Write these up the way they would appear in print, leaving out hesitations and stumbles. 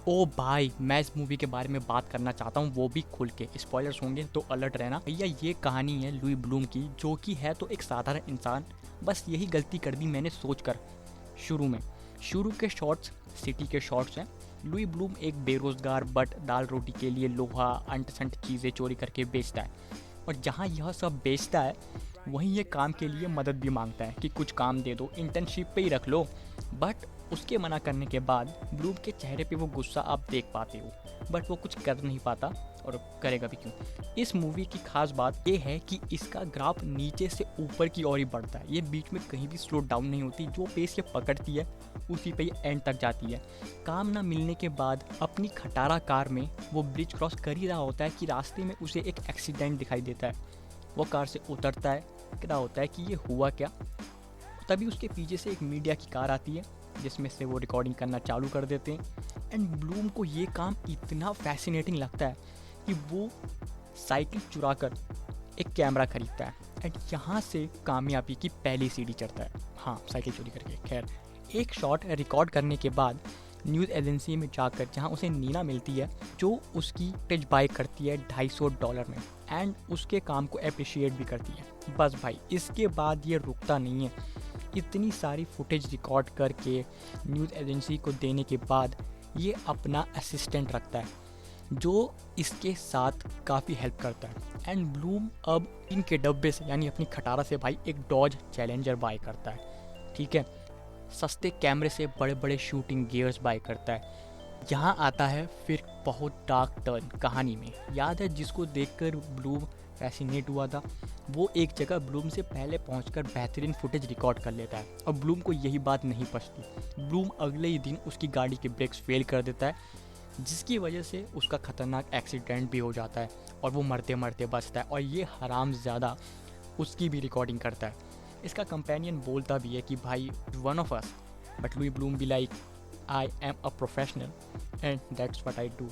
ओ भाई, मैं इस मूवी के बारे में बात करना चाहता हूँ, वो भी खुल के। स्पॉयलर्स होंगे तो अलर्ट रहना भैया। ये कहानी है लुई ब्लूम की, जो कि है तो एक साधारण इंसान। बस यही गलती कर दी मैंने सोचकर शुरू के शॉट्स सिटी के शॉट्स हैं। लुई ब्लूम एक बेरोजगार बट दाल रोटी के लिए लोहा अंट संट चीज़ें चोरी करके बेचता है, और जहाँ यह सब बेचता है वहीं ये काम के लिए मदद भी मांगता है कि कुछ काम दे दो, इंटर्नशिप पे ही रख लो। बट उसके मना करने के बाद ब्लूम के चेहरे पे वो गुस्सा आप देख पाते हो, बट वो कुछ कर नहीं पाता, और करेगा भी क्यों। इस मूवी की खास बात ये है कि इसका ग्राफ नीचे से ऊपर की ओर ही बढ़ता है। ये बीच में कहीं भी स्लो डाउन नहीं होती, जो पेस ये पकड़ती है उसी पे ये एंड तक जाती है। काम ना मिलने के बाद अपनी खटारा कार में वो ब्रिज क्रॉस कर ही रहा होता है कि रास्ते में उसे एक एक्सीडेंट दिखाई देता है। वो कार से उतरता है, क्या होता है कि ये हुआ क्या। तभी उसके पीछे से एक मीडिया की कार आती है, जिसमें से वो रिकॉर्डिंग करना चालू कर देते हैं। एंड ब्लूम को ये काम इतना फैसिनेटिंग लगता है कि वो साइकिल चुरा कर एक कैमरा खरीदता है, एंड यहाँ से कामयाबी की पहली सीढ़ी चढ़ता है। हाँ, साइकिल चोरी करके। खैर, एक शॉट रिकॉर्ड करने के बाद न्यूज़ एजेंसी में जाकर, जहाँ उसे नीना मिलती है जो उसकी टेज बाय करती है $250 में, एंड उसके काम को अप्रिशिएट भी करती है। बस भाई, इसके बाद ये रुकता नहीं है। इतनी सारी फुटेज रिकॉर्ड करके न्यूज़ एजेंसी को देने के बाद ये अपना असिस्टेंट रखता है, जो इसके साथ काफ़ी हेल्प करता है। एंड ब्लूम अब इनके डब्बे से, यानी अपनी खटारा से भाई, एक डॉज चैलेंजर बाय करता है। ठीक है, सस्ते कैमरे से बड़े बड़े शूटिंग गियर्स बाय करता है। यहाँ आता है फिर बहुत डार्क टर्न कहानी में। याद है जिसको देखकर ब्लूम फैसिनेट हुआ था, वो एक जगह ब्लूम से पहले पहुंचकर बेहतरीन फुटेज रिकॉर्ड कर लेता है, और ब्लूम को यही बात नहीं पचती। ब्लूम अगले ही दिन उसकी गाड़ी के ब्रेक्स फेल कर देता है, जिसकी वजह से उसका खतरनाक एक्सीडेंट भी हो जाता है, और वो मरते मरते बचता है। और ये हरामज़्यादा उसकी भी रिकॉर्डिंग करता है। इसका कंपेनियन बोलता भी है कि भाई, one of us, but Louis Bloom भी like, I am a professional and that's what I do.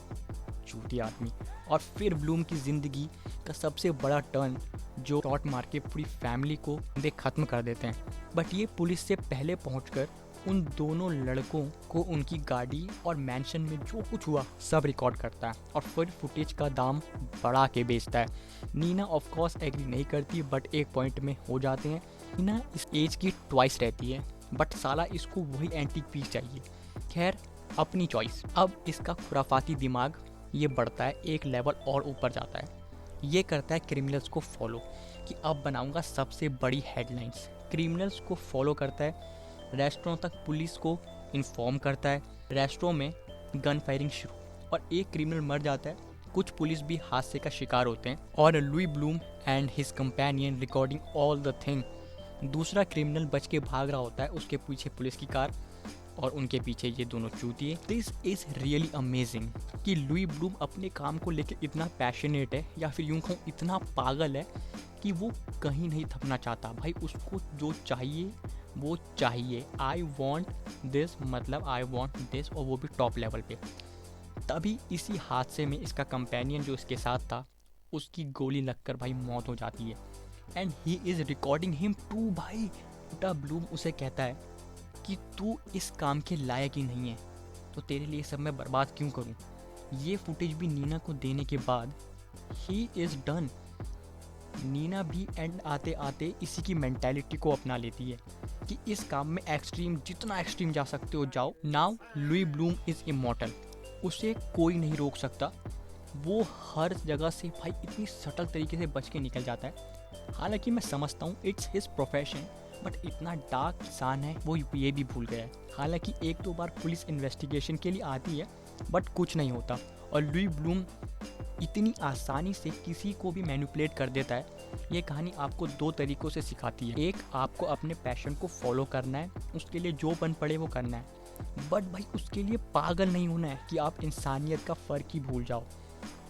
झूठी आदमी। और फिर ब्लूम की ज़िंदगी का सबसे बड़ा टर्न, जो शॉट मार के पूरी फैमिली को दे ख़त्म कर देते हैं। बट ये पुलिस से पहले पहुंचकर उन दोनों लड़कों को उनकी गाड़ी और मैंशन में जो कुछ हुआ सब रिकॉर्ड करता है, और फिर फुटेज का दाम बढ़ा के बेचता है। नीना ऑफ कोर्स एग्री नहीं करती, बट एक पॉइंट में हो जाते हैं। नीना इस एज की ट्वाइस रहती है, बट साला इसको वही एंटीक पीस चाहिए। खैर, अपनी चॉइस। अब इसका खुराफाती दिमाग ये बढ़ता है, एक लेवल और ऊपर जाता है। ये करता है क्रिमिनल्स को फॉलो, कि अब बनाऊंगा सबसे बड़ी हेडलाइंस। क्रिमिनल्स को फॉलो करता है, रेस्टोरेंट तक पुलिस को इन्फॉर्म करता है। रेस्टोरेंट में गन फायरिंग शुरू, और एक क्रिमिनल मर जाता है। कुछ पुलिस भी हादसे का शिकार होते हैं, और Louis Bloom and his companion recording all the thing. दूसरा क्रिमिनल बच के भाग रहा होता है, उसके पीछे पुलिस की कार, और उनके पीछे ये दोनों चूतिए। दिस इज़ रियली अमेजिंग कि लुई ब्लूम अपने काम को लेकर इतना पैशनेट है, या फिर यूँ कहूँ इतना पागल है, कि वो कहीं नहीं थकना चाहता। भाई, उसको जो चाहिए वो चाहिए। आई वॉन्ट दिस, मतलब आई वॉन्ट दिस, और वो भी टॉप लेवल पे। तभी इसी हादसे में इसका कंपेनियन जो इसके साथ था, उसकी गोली लगकर भाई मौत हो जाती है। And he is recording him too. भाई, छोटा ब्लूम उसे कहता है कि तू इस काम के लायक ही नहीं है, तो तेरे लिए सब मैं बर्बाद क्यों करूं। ये फुटेज भी नीना को देने के बाद ही इज़ डन। नीना भी एंड आते आते इसी की मेंटालिटी को अपना लेती है कि इस काम में एक्सट्रीम, जितना एक्सट्रीम जा सकते हो जाओ। Now Louis Bloom is immortal, उसे कोई नहीं रोक सकता। वो हर जगह से भाई इतनी सटल तरीके से बच के निकल जाता है। हालांकि मैं समझता हूँ इट्स हिज प्रोफेशन, बट इतना डार्क इंसान है वो ये भी भूल गया है। हालांकि एक दो बार पुलिस इन्वेस्टिगेशन के लिए आती है, बट कुछ नहीं होता, और लुई ब्लूम इतनी आसानी से किसी को भी मैनिपुलेट कर देता है। ये कहानी आपको दो तरीक़ों से सिखाती है। एक, आपको अपने पैशन को फॉलो करना है, उसके लिए जो बन पड़े वो करना है, बट भाई उसके लिए पागल नहीं होना है कि आप इंसानियत का फ़र्क ही भूल जाओ।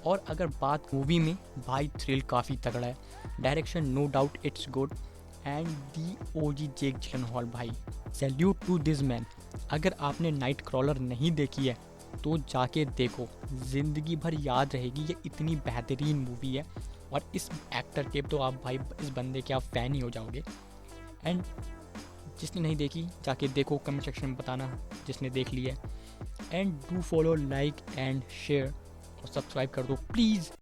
और अगर बात मूवी में, भाई थ्रिल काफ़ी तगड़ा है, direction no doubt it's good, and the OG Jake Gyllenhaal, भाई सैल्यूट टू दिस मैन। अगर आपने नाइट क्रॉलर नहीं देखी है तो जाके देखो, ज़िंदगी भर याद रहेगी। ये इतनी बेहतरीन मूवी है, और इस एक्टर के तो आप भाई, इस बंदे के आप फ़ैन ही हो जाओगे। एंड जिसने नहीं देखी जाके देखो, कमेंट सेक्शन में बताना जिसने देख लिया है। And do follow, like and share और सब्सक्राइब कर दो प्लीज़।